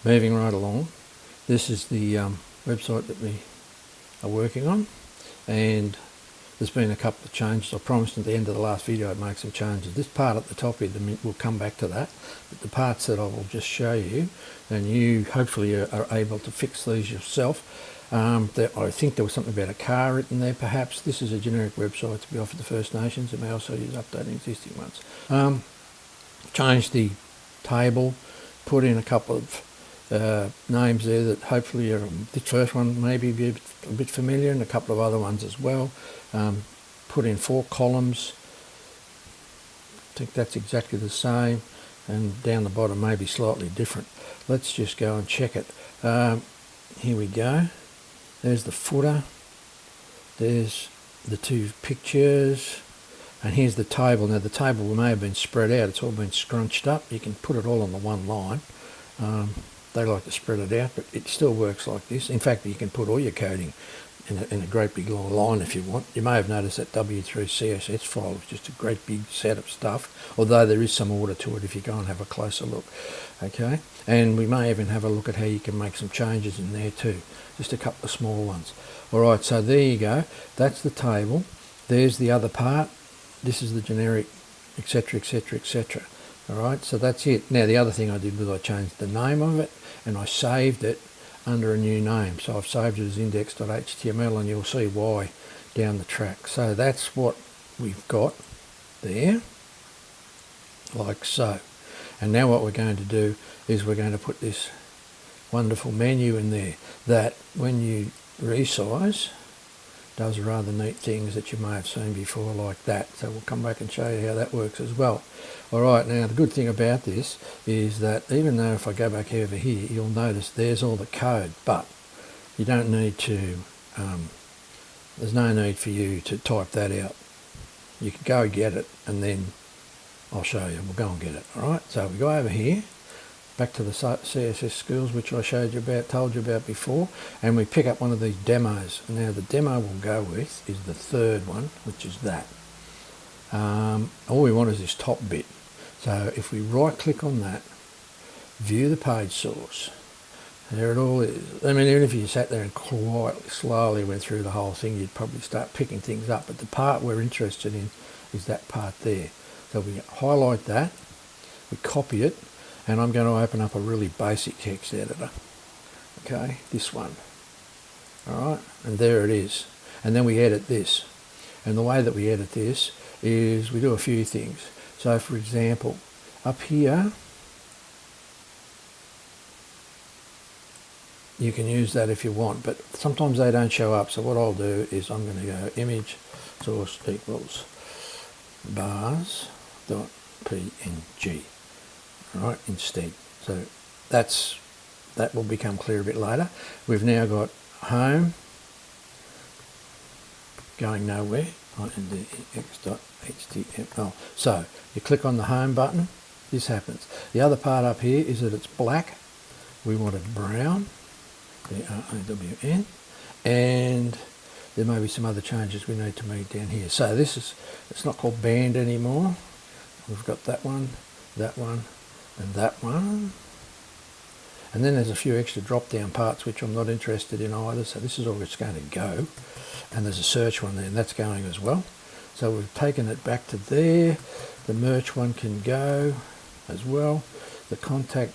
moving right along, this is the website that we are working on, and there's been a couple of changes. I promised at the end of the last video I'd make some changes. This part at the top here, we'll come back to that, but the parts that I will just show you, and you hopefully are able to fix these yourself. I think there was something about a car written there perhaps. This is a generic website to be offered to First Nations. It may also use updating existing ones. Change the table, put in a couple of names there that hopefully are, the first one maybe be a bit familiar, and a couple of other ones as well. Put in 4 columns. I think that's exactly the same, and down the bottom maybe slightly different. Let's just go and check it. Here we go. There's the footer, there's the 2 pictures, and here's the table. Now the table may have been spread out, it's all been scrunched up. You can put it all on the one line. They like to spread it out, but it still works like this. In fact, you can put all your coding in a great big long line if you want. You may have noticed that W3 CSS file is just a great big set of stuff, although there is some order to it if you go and have a closer look. Okay, and we may even have a look at how you can make some changes in there too, just a couple of small ones. Alright, so there you go, that's the table, there's the other part, this is the generic, etc, etc, etc. Alright, so that's it. Now the other thing I did was I changed the name of it, and I saved it under a new name. So I've saved it as index.html, and you'll see why down the track. So that's what we've got there, like so. And now what we're going to do is we're going to put this wonderful menu in there that when you resize does rather neat things that you may have seen before, like that. So we'll come back and show you how that works as well. Alright, now the good thing about this is that even though if I go back over here, you'll notice there's all the code, but you don't need to, there's no need for you to type that out. You can go get it, and then I'll show you. We'll go and get it. Alright, so we go over here, back to the CSS skills, which I showed you about, told you about before, and we pick up one of these demos. Now the demo we'll go with is the 3rd one, which is that. All we want is this top bit. So if we right click on that, view the page source, there it all is. I mean, even if you sat there and quite slowly went through the whole thing, you'd probably start picking things up, but the part we're interested in is that part there. So we highlight that, we copy it, and I'm going to open up a really basic text editor. Okay, this one. Alright, and there it is. And then we edit this. And the way that we edit this is we do a few things. So for example, up here, you can use that if you want, but sometimes they don't show up. So what I'll do is I'm going to go image source equals bars.png. Right, instead. So that will become clear a bit later. We've now got home going nowhere on index.html. So you click on the home button, this happens. The other part up here is that it's black. We want it brown, B-R-O-W-N, and there may be some other changes we need to make down here. So this is, it's not called band anymore. We've got that one, and that one, and then there's a few extra drop down parts which I'm not interested in either, so this is all it's going to go, and there's a search one there, and that's going as well. So we've taken it back to there. The merch one can go as well. The contact,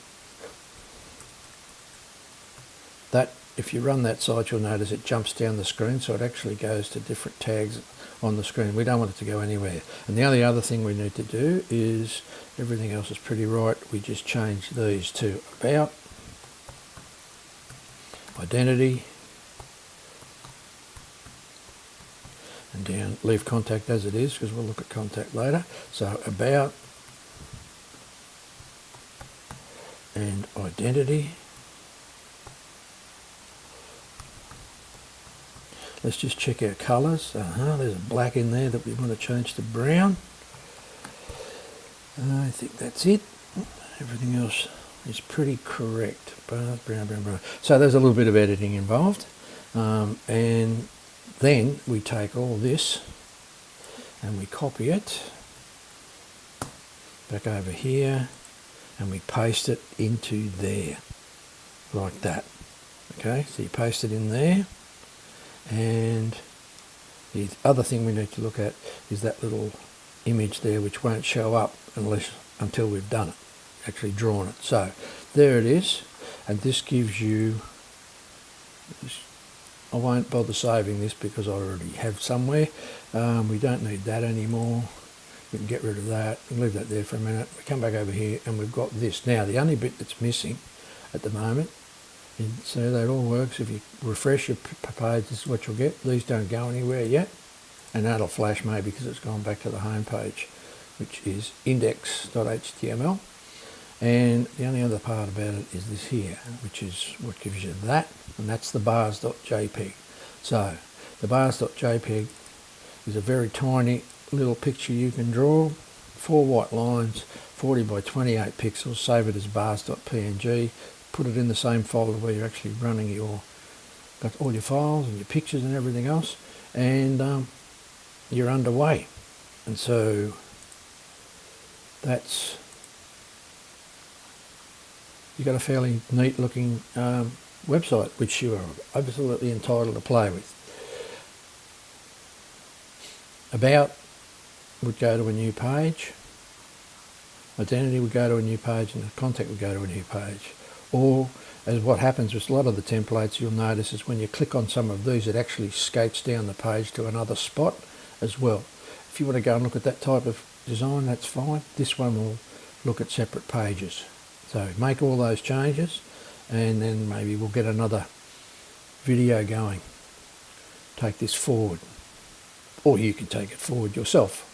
that if you run that site you'll notice it jumps down the screen, so it actually goes to different tags on the screen. We don't want it to go anywhere. And the only other thing we need to do is, everything else is pretty right, we just change these to about, identity, and down, leave contact as it is because we'll look at contact later. So about and identity. Let's just check our colours. There's a black in there that we want to change to brown. I think that's it. Everything else is pretty correct. Brown, brown, brown. So there's a little bit of editing involved. And then we take all this and we copy it back over here and we paste it into there. like that. Okay, so you paste it in there, and the other thing we need to look at is that little image there, which won't show up until we've done it, actually drawn it. So there it is, and this gives you, I won't bother saving this because I already have somewhere. We don't need that anymore. We can get rid of that and leave that there for a minute. We come back over here and we've got this. Now the only bit that's missing at the moment, and so that all works. If you refresh your page, this is what you'll get. These don't go anywhere yet, and that'll flash maybe because it's gone back to the home page, which is index.html. And the only other part about it is this here, which is what gives you that, and that's the bars.jpg. So the bars.jpg is a very tiny little picture you can draw, 4 white lines, 40 by 28 pixels, save it as bars.png, put it in the same folder where you're actually running got all your files and your pictures and everything else, and you're underway. And so that's, you've got a fairly neat looking website, which you are absolutely entitled to play with. About would go to a new page, identity would go to a new page, and the contact would go to a new page. Or, as what happens with a lot of the templates, you'll notice is when you click on some of these, it actually skates down the page to another spot as well. If you want to go and look at that type of design, that's fine. This one will look at separate pages. So make all those changes, and then maybe we'll get another video going. Take this forward, or you can take it forward yourself.